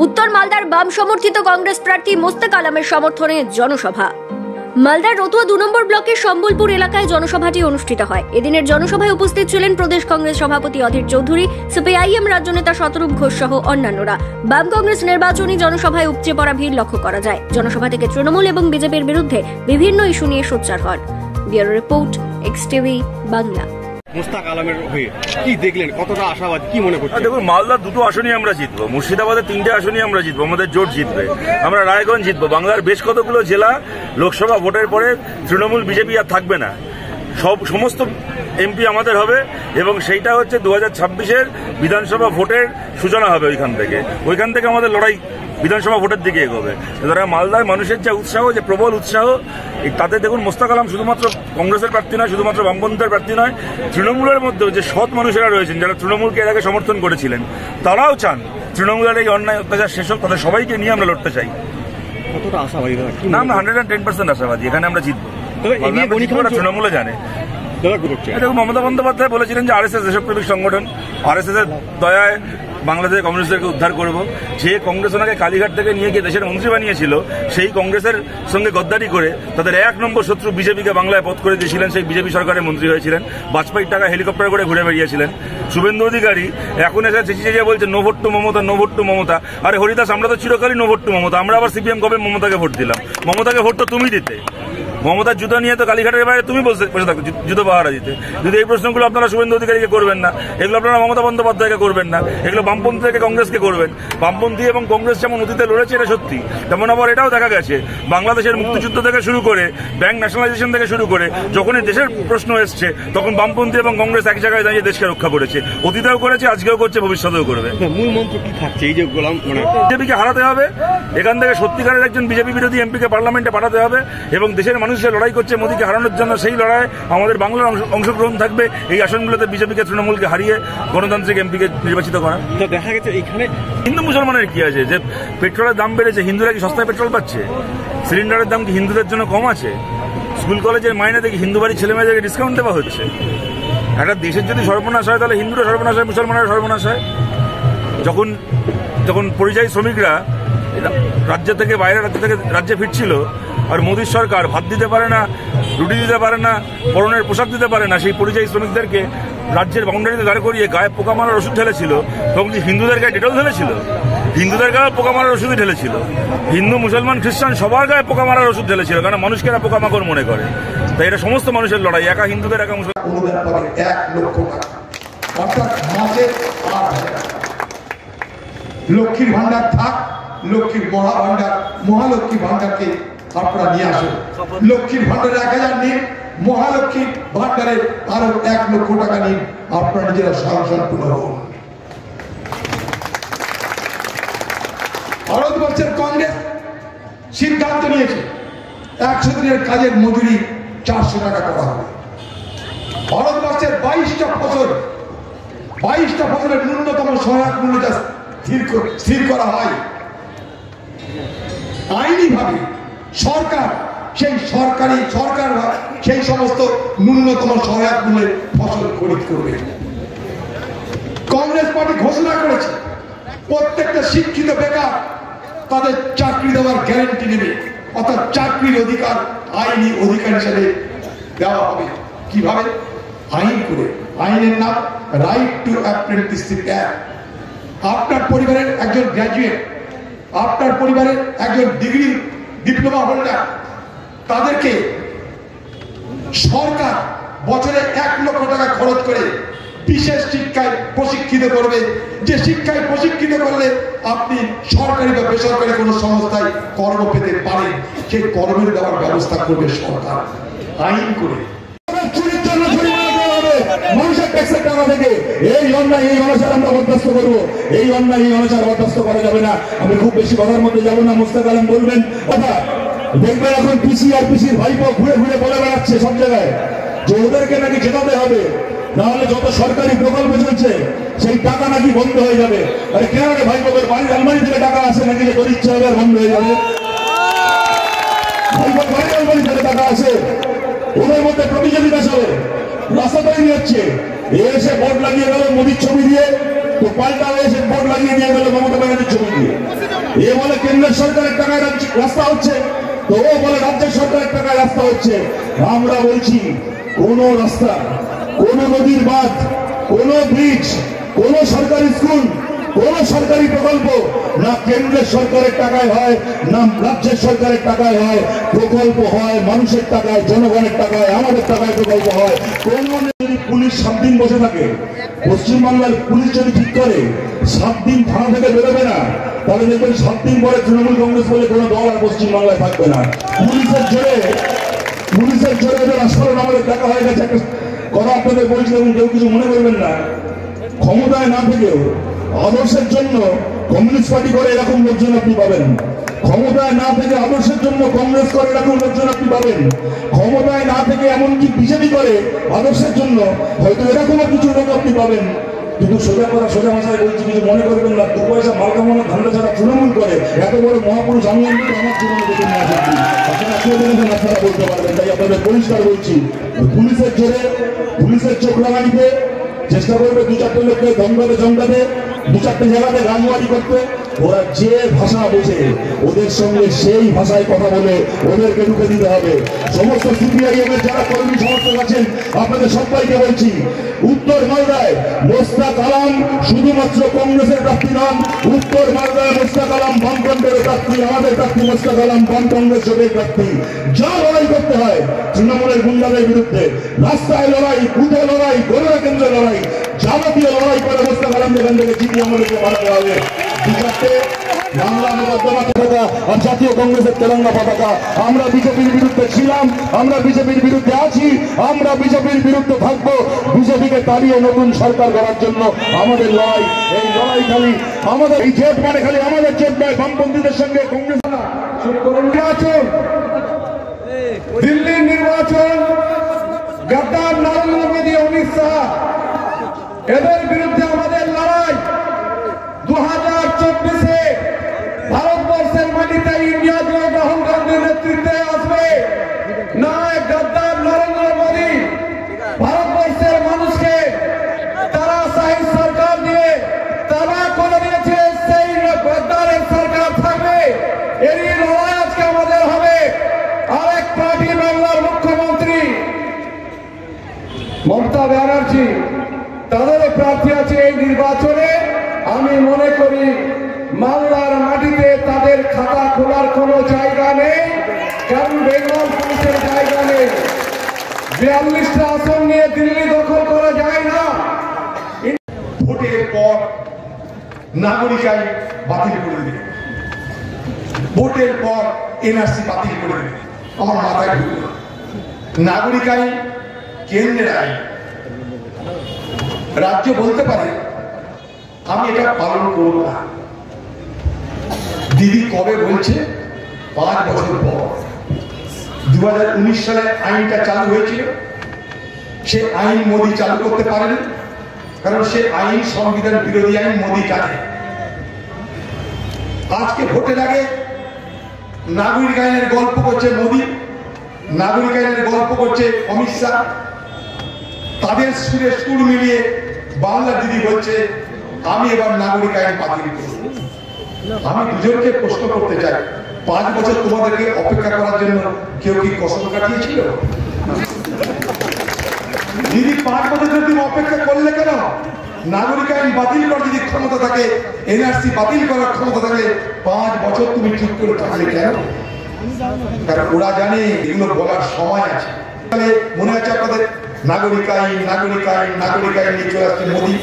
উত্তর মালদার বাম সমর্থিত কংগ্রেস প্রার্থী মোস্তাক আলমের সমর্থনে জনসভা। মালদার রতুয়া 2 নম্বর ব্লকের সম্বলপুর এলাকায় জনসভাটি অনুষ্ঠিত হয়। এদিনের জনসভায় উপস্থিত ছিলেন প্রদেশ কংগ্রেস সভাপতি অধীর চৌধুরী, সিপিআইএম রাজ্য নেতা শতরূপ ঘোষ সহ অন্যান্যরা। বাম কংগ্রেস নির্বাচনী জনসভায় উপচে পড়া ভিড় লক্ষ্য করা যায়। জনসভা থেকে তৃণমূল এবং বিজেপির বিরুদ্ধে বিভিন্ন ইস্যু নিয়ে সোচ্চার হন। Bureau report, XTV Bangla. Mostaq আলমের হয়ে কি দেখলেন, কতটা আশাবাদ, কি মনে করছেন? দেখুন, মালদার 2টো আসনই আমরা জিতবো, মুর্শিদাবাদের 3টে আসনই আমরা জিতবো, আমাদের জোট জিতবে। আমরা রায়গঞ্জ জিতবো। বাংলার বেশ কতগুলো জেলা লোকসভা ভোটের পরে তৃণমূল বিজেপি আর থাকবে না, সমস্ত এমপি আমাদের হবে এবং সেইটা হচ্ছে 2026-এর বিধানসভা ভোটের সূচনা হবে। ওইখান থেকে আমাদের লড়াই বিধানসভা ভোটের দিকে এগোবে। সুতরাং মালদার মানুষের যে উৎসাহ, যে প্রবল উৎসাহ, তাতে দেখুন মোস্তাক আলম শুধুমাত্র কংগ্রেসের প্রার্থী নয়, শুধুমাত্র বামপন্থীর প্রার্থী নয়, তৃণমূলের মধ্যেও যে সৎ মানুষেরা রয়েছেন, যারা তৃণমূলকে এর আগে সমর্থন করেছিলেন, তারাও চান তৃণমূলের এই অন্যায় অত্যাচার শেষ হোক। তাদের সবাইকে নিয়ে আমরা লড়তে চাই। কতটা আশাবাদী? না, আমরা 110% আশাবাদী এখানে আমরা জিতবো। তৃণমূলে জানে। দেখুন, মমতা বন্দ্যোপাধ্যায় বলেছিলেন যে আরএসএস দেশপ্রেমিক সংগঠন, আরএসএস এর দয়ায় বাংলাদেশের কমিউনিস্টদেরকে উদ্ধার করব। যে কংগ্রেস ওনাকে কালীঘাট থেকে নিয়ে গিয়ে দেশের মন্ত্রী বানিয়েছিল, সেই কংগ্রেসের সঙ্গে গদ্দারি করে তাদের 1 নম্বর শত্রু বিজেপিকে বাংলায় পথ করে দিয়েছিলেন। সেই বিজেপি সরকারের মন্ত্রী হয়েছিলেন, বাজপেয়ীর টাকা হেলিকপ্টার করে ঘুরে বেরিয়েছিলেন। শুভেন্দু অধিকারী এখন এসে চেঁচিয়ে বলছে no vote to Mamata, no vote to Mamata. আরে হরিদাস, আমরা তো চিরকালই নো ভোট টু মমতা। আমরা আবার সিপিএম কবে মমতাকে ভোট দিলাম? মমতাকে ভোট তো তুমি দিতে। মমতার জুতো নিয়ে তো কালীঘাটের বাইরে তুমি বসে থাকো জুতো পাহারা দিতে। যদি এই প্রশ্নগুলো আপনারা শুভেন্দু অধিকারীকে করবেন না, এগুলো আপনারা মমতা বন্দ্যোপাধ্যায়কে করবেন না, এগুলো বামপন্থী থেকে কংগ্রেসকে করবেন। বামপন্থী এবং কংগ্রেস যেমন অতীতে লড়েছে, এটা সত্যি, তেমন আবার এটাও দেখা গেছে বাংলাদেশের মুক্তিযুদ্ধ থেকে শুরু করে ব্যাংক ন্যাশনালাইজেশন থেকে শুরু করে যখনই দেশের প্রশ্ন এসছে, তখন বামপন্থী এবং কংগ্রেস এক জায়গায় দাঁড়িয়ে দেশকে রক্ষা করেছে। অতীতেও করেছে, আজকেও করছে, ভবিষ্যতেও করবে। মূল মন্ত্র কি থাকছে? এই যে গোলাম বিজেপিকে হারাতে হবে, এখান থেকে সত্যিকারের একজন বিজেপি বিরোধী এমপিকে পার্লামেন্টে পাঠাতে হবে এবং দেশের মানুষের লড়াই করছে মোদীকে হারানোর জন্য, সেই লড়াই আমাদের বাংলার অংশগ্রহণ থাকবে। এই আসনগুলোতে বিজেপিকে, তৃণমূলকে হারিয়ে গণতান্ত্রিক এমপিকে নির্বাচিত করা। দেখা গেছে এখানে হিন্দু মুসলমানের কি আছে? যে পেট্রোলের দাম বেড়েছে, হিন্দুরা কি সস্তায় পেট্রোল পাচ্ছে? সিলিন্ডারের দাম কি হিন্দুদের জন্য কম আছে? স্কুল কলেজের মাইনে থেকে হিন্দু বাড়ির ছেলে মেয়েদেরকে ডিসকাউন্ট দেওয়া হচ্ছে। একটা দেশের যদি সর্বনাশ হয়, তাহলে হিন্দুরা সর্বনাশ হয়, মুসলমানের সর্বনাশ হয়। যখন পরিযায়ী শ্রমিকরা রাজ্য থেকে, বাইরের রাজ্য থেকে রাজ্যে ফিরছিল, আর মোদীর সরকার ভাত দিতে পারে না, রুটি দিতে পারে না, পরনের পোশাক দিতে পারে না, সেই পরিযায়ী শ্রমিকদেরকে রাজ্যের বাউন্ডারিতে দাঁড় করিয়ে গায়ে পোকা মারার ওষুধ ঢেলেছিল, তখন কি হিন্দুদের গায়ে ডেটল ঢেলেছিল? হিন্দুদের গায়ে পোকা মারার ওষুধই ঢেলেছিল। হিন্দু, মুসলমান, খ্রিস্টান সবার গায়ে পোকা মারার ওষুধ ঢেলেছিল, কারণ মানুষকে এরা পোকামাকড় মনে করে। তাই এটা সমস্ত মানুষের লড়াই, একা হিন্দুদের, একা মুসলমান। 1 লক্ষ টাকা, অর্থাৎ মাসে 8,000 টাকা। লক্ষ্মীর ভান্ডার থাক, লক্ষ্মীর মহাভান্ডার, মহালক্ষ্মী ভান্ডারকে আপনারা নিয়ে আসুন। লক্ষ্মীর ভান্ডারে 1,000 নিন, মহালক্ষ্মী ভান্ডারে আরো 1 লক্ষ টাকা নিন, আপনারা নিজেরা স্বয়ংসম্পূর্ণ হন। ভারতবর্ষের কংগ্রেস সিদ্ধান্ত নিয়েছে 100 দিনের কাজের মজুরি 400 টাকা করা হবে। ভারতবর্ষের 22টা ফসলের ন্যূনতম সহায়ক মূল্য স্থির করা হয়। আইনিভাবে সরকার সেই সমস্ত ন্যূনতম সহায়ক মূল্যের ফসল খরিদ করবে। কংগ্রেস পার্টি ঘোষণা করেছে প্রত্যেকটা শিক্ষিত বেকার তাদের চাকরি দেওয়ার গ্যারান্টি নেবে, অর্থাৎ চাকরির অধিকার আইনি অধিকার হিসেবে দেওয়া হবে। কিভাবে? আইন করে। আইনের নাম রাইট টু অ্যাপ্রেন্টিসশিপ অ্যাক্ট। আপনার পরিবারের একজন গ্র্যাজুয়েট, আপনার পরিবারের একজন ডিপ্লোমা হোল্ডার, তাদেরকে সরকার বছরে 1 লক্ষ টাকা খরচ করে বিশেষ শিক্ষায় প্রশিক্ষিত করবে। যে শিক্ষায় প্রশিক্ষিত করলে আপনি সরকারি বা বেসরকারি কোনো সংস্থায় কর্ম পেতে পারেন, সেই কর্মের দেওয়ার ব্যবস্থা করবে সরকার আইন করে। মানুষের ট্যাক্সের টাকা থেকে এই অন্যায়, এই অনাচার আমরা বরদাস্ত করবো। এই অন্যায়, এই অনাচার বরদাস্ত করা যাবে না। আমি খুব বেশি কথার মধ্যে যাবো না। মোস্তাক আলম বলবেন কথা, দেখবেন এখন পিসি আর পিসির ভাইপো ঘুরে ঘুরে বলে বেড়াচ্ছে সব জায়গায় যে ওদেরকে নাকি জেতাতে হবে, নাহলে যত সরকারি প্রকল্প চলছে সেই টাকা নাকি বন্ধ হয়ে যাবে। আরে কেন রে ভাইপোদের বাড়ির আলমারি থেকে টাকা আসে নাকি যে তোর ইচ্ছা হবে আর বন্ধ হয়ে যাবে? ভাইপোর বাড়ির আলমারি থেকে টাকা আসে, ওদের মধ্যে প্রতিযোগিতা চলে, রাস্তা তৈরি হচ্ছে। এসে বোর্ড লাগিয়ে গেল মোদির ছবি দিয়ে, তো পাল্টা এসে ভোট লাগিয়ে দিয়ে গেল মমতা ব্যানার্জির ছবি দিয়ে। এ বলে কেন্দ্রের সরকারের টাকায় রাস্তা হচ্ছে, তো ও বলে রাজ্যের সরকারের টাকায় রাস্তা হচ্ছে। আমরা বলছি কোন রাস্তা, কোন নদীর বাঁধ, কোন ব্রিজ, কোন সরকারি স্কুল, কোন সরকারি প্রকল্প না কেন্দ্রের সরকারের টাকায় হয় না রাজ্যের সরকারের টাকায় হয়। প্রকল্প হয় মানুষের টাকায়, জনগণের টাকায়, আমাদের টাকায় প্রকল্প হয়। কোন যদি পুলিশ 7 দিন বসে থাকে, পশ্চিমবাংলার পুলিশ যদি ঠিক করে 7 দিন থানা থেকে বেরোবে না, তাহলে দেখবেন 7 দিন পরে তৃণমূল কংগ্রেস বলে কোনো দল আর পশ্চিমবাংলায় থাকবে না। পুলিশের জোরে এদের আসলে আমাদের টাকা হয়ে গেছে। একটা কথা আপনাদের বলছি এবং কেউ কিছু মনে করবেন না, ক্ষমতায় না থেকেও আদর্শের জন্য কমিউনিস্ট পার্টি করে এরকম লোকজন আপনি পাবেন। ক্ষমতায় না থেকে আদর্শের জন্য কংগ্রেস করে এরকম লোকজন আপনি পাবেন। ক্ষমতায় না থেকে এমনকি বিজেপি করে আদর্শের জন্য হয়তো এরকম কিছু লোক আপনি পাবেন। কিন্তু সোজা ভাষায় বলছি, কিছু মনে করবেন না। 2 পয়সা মাল কামানো ধান্দা ছাড়া তৃণমূল করে এত বড় মহাপুরুষ আমি আমার জীবনে দেখে নিয়ে আসছি। আপনারা বলতে পারবেন, তাই আপনাদের পরিষ্কার বলছি, পুলিশের চোখ লাগাইতে চেষ্টা করবে, 2-4টে লোককে জমকাতে 2-4টে জায়গাতে রাজবাড়ি করতে। ওরা যে ভাষা বোঝে ওদের সঙ্গে সেই ভাষায় কথা বলে ওদেরকে ঢুকে দিতে হবে। সমস্ত সিপিআইএম এর যারা কর্মী সমর্থক আছেন আপনাদের সবাইকে বলছি, উত্তর মালদায় মোস্তাক আলম শুধুমাত্র কংগ্রেসের প্রার্থী নন। উত্তর মালদায় মোস্তাক আলম বামফ্রন্টের প্রার্থী, আমাদের প্রার্থী মোস্তাক আলম বাম কংগ্রেস জোটের প্রার্থী। যা লড়াই করতে হয় তৃণমূলের গুন্ডাদের বিরুদ্ধে, রাস্তায় লড়াই, বুথে লড়াই, গণনা কেন্দ্রে লড়াই, যাবতীয় লড়াই করে মোস্তাক আলম যেখান থেকে জিতিয়ে আমাদেরকে বাড়াতে হবে। বাংলা মোকদ্দমা পতাকা আর জাতীয় কংগ্রেসের তেরঙ্গা পতাকা। আমরা বিজেপির বিরুদ্ধে ছিলাম, আমরা বিজেপির বিরুদ্ধে আছি, আমরা বিজেপির বিরুদ্ধে থাকবো। বিজেপিকে তাড়িয়ে নতুন সরকার করার জন্য আমাদের লড়াই। এই লড়াই খালি আমাদের, এই জোট মানে খালি আমাদের জোট নয়, বামপন্থীদের সঙ্গে কংগ্রেস। নির্বাচন, দিল্লির নির্বাচন, গদ্দার নরেন্দ্র মোদী, অমিত শাহ, এদের বিরুদ্ধে আমাদের লড়াই। 2024-এ ভারতবর্ষের মাটিতে ইন্ডিয়া জোট রাহুল গান্ধীর নেতৃত্বে আসবে। নয় গদ্দার নরেন্দ্র মোদী ভারতবর্ষের মানুষকে তারা শাহী সরকার দিয়ে তারা করে দিয়েছে, সেই গদ্দারের সরকার থাকবে। এরই লড়াই আজকে আমাদের হবে। আরেক পার্টি বাংলার মুখ্যমন্ত্রী মমতা ব্যানার্জি, তাদেরও প্রার্থী আছে এই নির্বাচনে। আমি মনে করি মালদার মাটিতে তাদের খাতা খোলার কোনো জায়গা নেই, কারণ বেঙ্গল পুলিশের জায়গা নেই। 42টা আসন নিয়ে দিল্লি দখল করা যায় না। ভোটের পর নাগরিক আইন বাতিল করে দিল, ভোটের পর এনআরসি বাতিল করে দিল। আমার মাথায় ঢুকল, নাগরিক আইন কেন্দ্রের আইন, রাজ্য বলতে পারে আমি এটা পালন করব না। দিদি কবে বলছে? 5 বছর পর। 2019 সালে আইনটা চালু হয়েছিল, সে আইন মোদী চালু করতে পারেন, কারণ সে আইন সংবিধান বিরোধী আইন, মোদী জানে। আজকে ভোটের আগে নাগরিক আইনের গল্প করছে মোদী, নাগরিক আইনের গল্প করছে অমিত শাহ। তাদের সুরে সুর মিলিয়ে বাংলা দিদি বলছে আমি এবার নাগরিক আইন বাতিল করব। আমি দুজনকে প্রশ্ন করতে চাই, 5 বছর তোমাদেরকে অপেক্ষা করার জন্য কেউ কি কষ্ট কাটিয়েছিল? দিদি 5 বছর যদি অপেক্ষা করলে কেন? নাগরিক আইন বাতিল করার যদি ক্ষমতা থাকে, এনআরসি বাতিল করার ক্ষমতা থাকে, 5 বছর তুমি চুপ করে থাকলে কেন? কারণ ওরা জানে এগুলো বলার সময় আছে। মনে আছে আপনাদের? নাগরিক আইন, নাগরিক আইন, নাগরিক আইন নিয়ে চলে আসছে মোদী,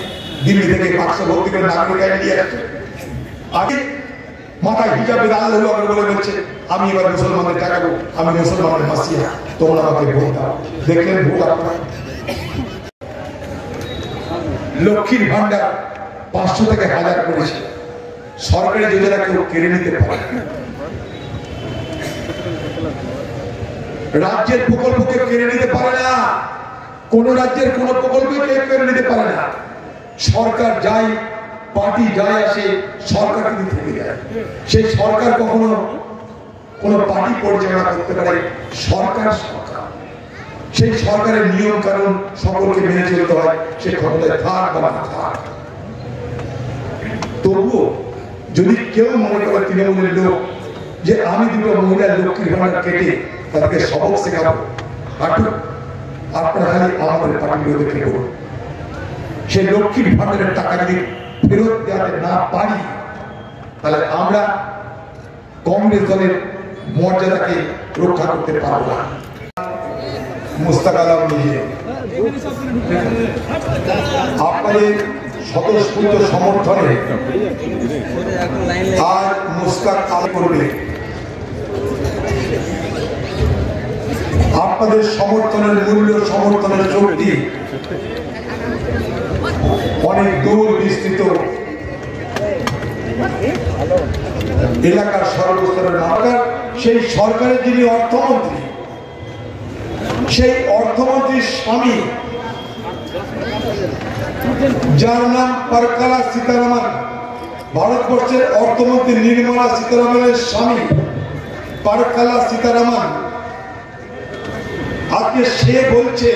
দিল্লি থেকে 500 ভর্তি করে নাগরিক আইন নিয়ে আসছে। আগে মাথায় হিজাব বেঁধে আল্লাহু আকবার বলে বলছে আমি এবার মুসলমানদের টাকাবো, আমি মুসলমানের মাসিয়া, তোমরা আমাকে ভোট দাও। দেখলেন ভোট আপনারা? লক্ষ্মীর ভান্ডার 500 থেকে 1000 করেছে, সরকারি যোজনা কেউ কেড়ে নিতে পারে না। রাজ্যের প্রকল্প কেউ কেড়ে নিতে পারে না, কোন রাজ্যের কোন প্রকল্প কেউ কেড়ে নিতে পারে না। সরকার যায়, পার্টি যায় আসে, সরকার কিন্তু থেকে যায়। সেই সরকার কখনো কোন পার্টি পরিচালনা করতে পারে? সরকার সরকার, সেই সরকারের নিয়ম কানুন সকলকে মেনে চলতে হয়, সে ক্ষমতায় থাক বা না থাক। তবুও যদি কেউ মনে করে তৃণমূলের লোক যে আমি দুটো মহিলার লক্ষ্মীর ভান্ডার কেটে তাদেরকে সবক শেখাবো, আপনারা খালি আমাদের পার্টির দেখে করুন। সেই লক্ষ্মীর ভান্ডারের টাকা যদি ফেরত দেওয়াতে না পারি তাহলে আমরা কংগ্রেস দলের মর্যাদাকে রক্ষা করতে পারবো না। মুস্তাক আলম নিজে আপনাদের স্বতঃস্ফূর্ত সমর্থনে আর মুস্তাক আলম করবে, আপনাদের সমর্থনের মূল্য, সমর্থনের শক্তি অনেক দূর বিস্তৃত এলাকার সর্বস্তরের সরকার, সেই সরকারের যিনি অর্থমন্ত্রী, সেই অর্থমন্ত্রীর স্বামী যার নাম পারকালা সীতারামন, ভারতবর্ষের অর্থমন্ত্রী নির্মলা সীতারামনের স্বামী পারকালা সীতারামন, আজকে সে বলছে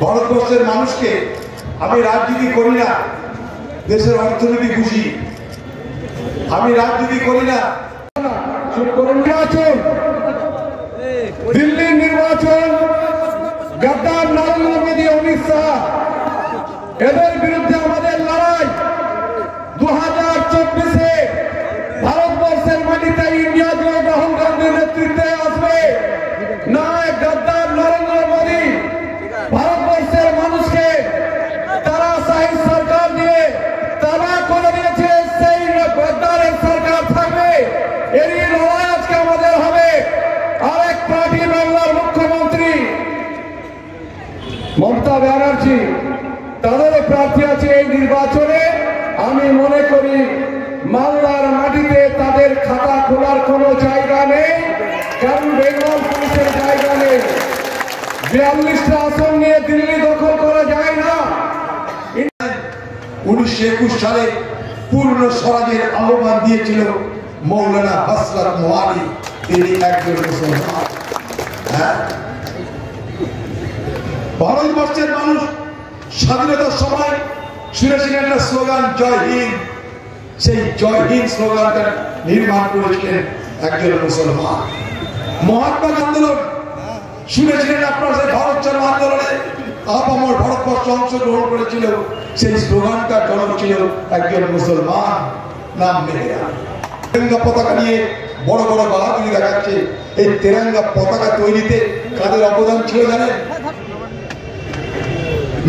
ভারতবর্ষের মানুষকে আমি রাজনীতি করি না, দেশের অর্থনীতি খুশি, আমি রাজনীতি করি না। নির্বাচন, দিল্লির নির্বাচন, গদ্দার নরেন্দ্র মোদী, অমিত শাহ, এদের বিরুদ্ধে আমাদের লড়াই 2024-এ ভারতবর্ষের মাটিতে ইন্ডিয়া জোট রাহুল গান্ধীর নেতৃত্বে আসবে। নয় গদ্দার নরেন্দ্র মোদী ভারতবর্ষের মানুষকে তারা শাহী সরকার দিয়ে তারা করে দিয়েছে, সেই গদ্দারের সরকার থাকবে। এরই লড়াই আজকে আমাদের হবে। আরেক পার্টি বাংলার মুখ্যমন্ত্রী মমতা ব্যানার্জি, তাদেরও প্রার্থী আছে এই নির্বাচনে। আমি মনে করি মালদার মাটিতে তাদের খাতা খোলার কোনো জায়গা নেই, কারণ বেঙ্গল পুলিশের জায়গা নেই। 42টা আসন নিয়ে দিল্লি দখল করা যায় না। 1921 সালে পূর্ণ স্বরাজের আহ্বান দিয়েছিল মৌলানা হযরত মোয়ালি, তিনি একজন মুসলমান। ভারতবর্ষের মানুষ স্বাধীনতার সময় শুনেছিলেন একটা স্লোগান জয় হিন্দ, সেই জয় হিন্দ স্লোগানটা নির্মাণ করেছিলেন একজন মুসলমান। মহাত্মা আন্দোলন শুনেছিলেন আপনারা, সেই ভারত ছাড়ো আন্দোলনে আপামর ভারতবর্ষ অংশগ্রহণ করেছিল, সেই স্লোগানটার জনক ছিল একজন মুসলমান, নাম মেহেরা। তেরঙ্গা পতাকা নিয়ে বড় বড় বাহাদুরি দেখাচ্ছে। এই তেরঙ্গা পতাকা তৈরিতে কাদের অবদান ছিল জানেন?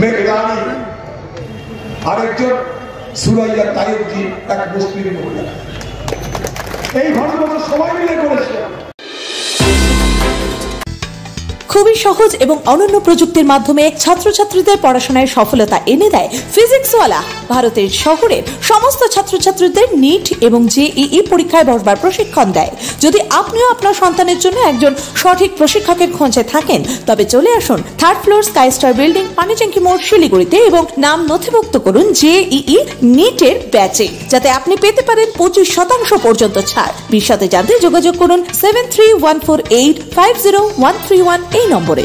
মেঘরানি, আরেকজন সুরাইয়া তাইয়বজি, এক মুসলিম মহিলা। এই ভারতবর্ষ সবাই মিলে করেছে। খুবই সহজ এবং অনন্য প্রযুক্তির মাধ্যমে ছাত্রছাত্রীদের পড়াশোনায় সফলতা এনে দেয় ফিজিক্সওয়ালা। ভারতের শহরের সমস্ত ছাত্রছাত্রীদের নিট এবং জেইই পরীক্ষায় বসবার প্রশিক্ষণ দেয়। যদি আপনিও আপনার সন্তানের জন্য একজন সঠিক প্রশিক্ষকের খোঁজে থাকেন, তবে চলে আসুন 3rd floor sky star building, Panitanki মোড়, শিলিগুড়িতে এবং নাম নথিভুক্ত করুন জেইই নিটের ব্যাচে, যাতে আপনি পেতে পারেন 25% পর্যন্ত ছাড়। বিশদে জানতে যোগাযোগ করুন 7314850131 এই নম্বরে।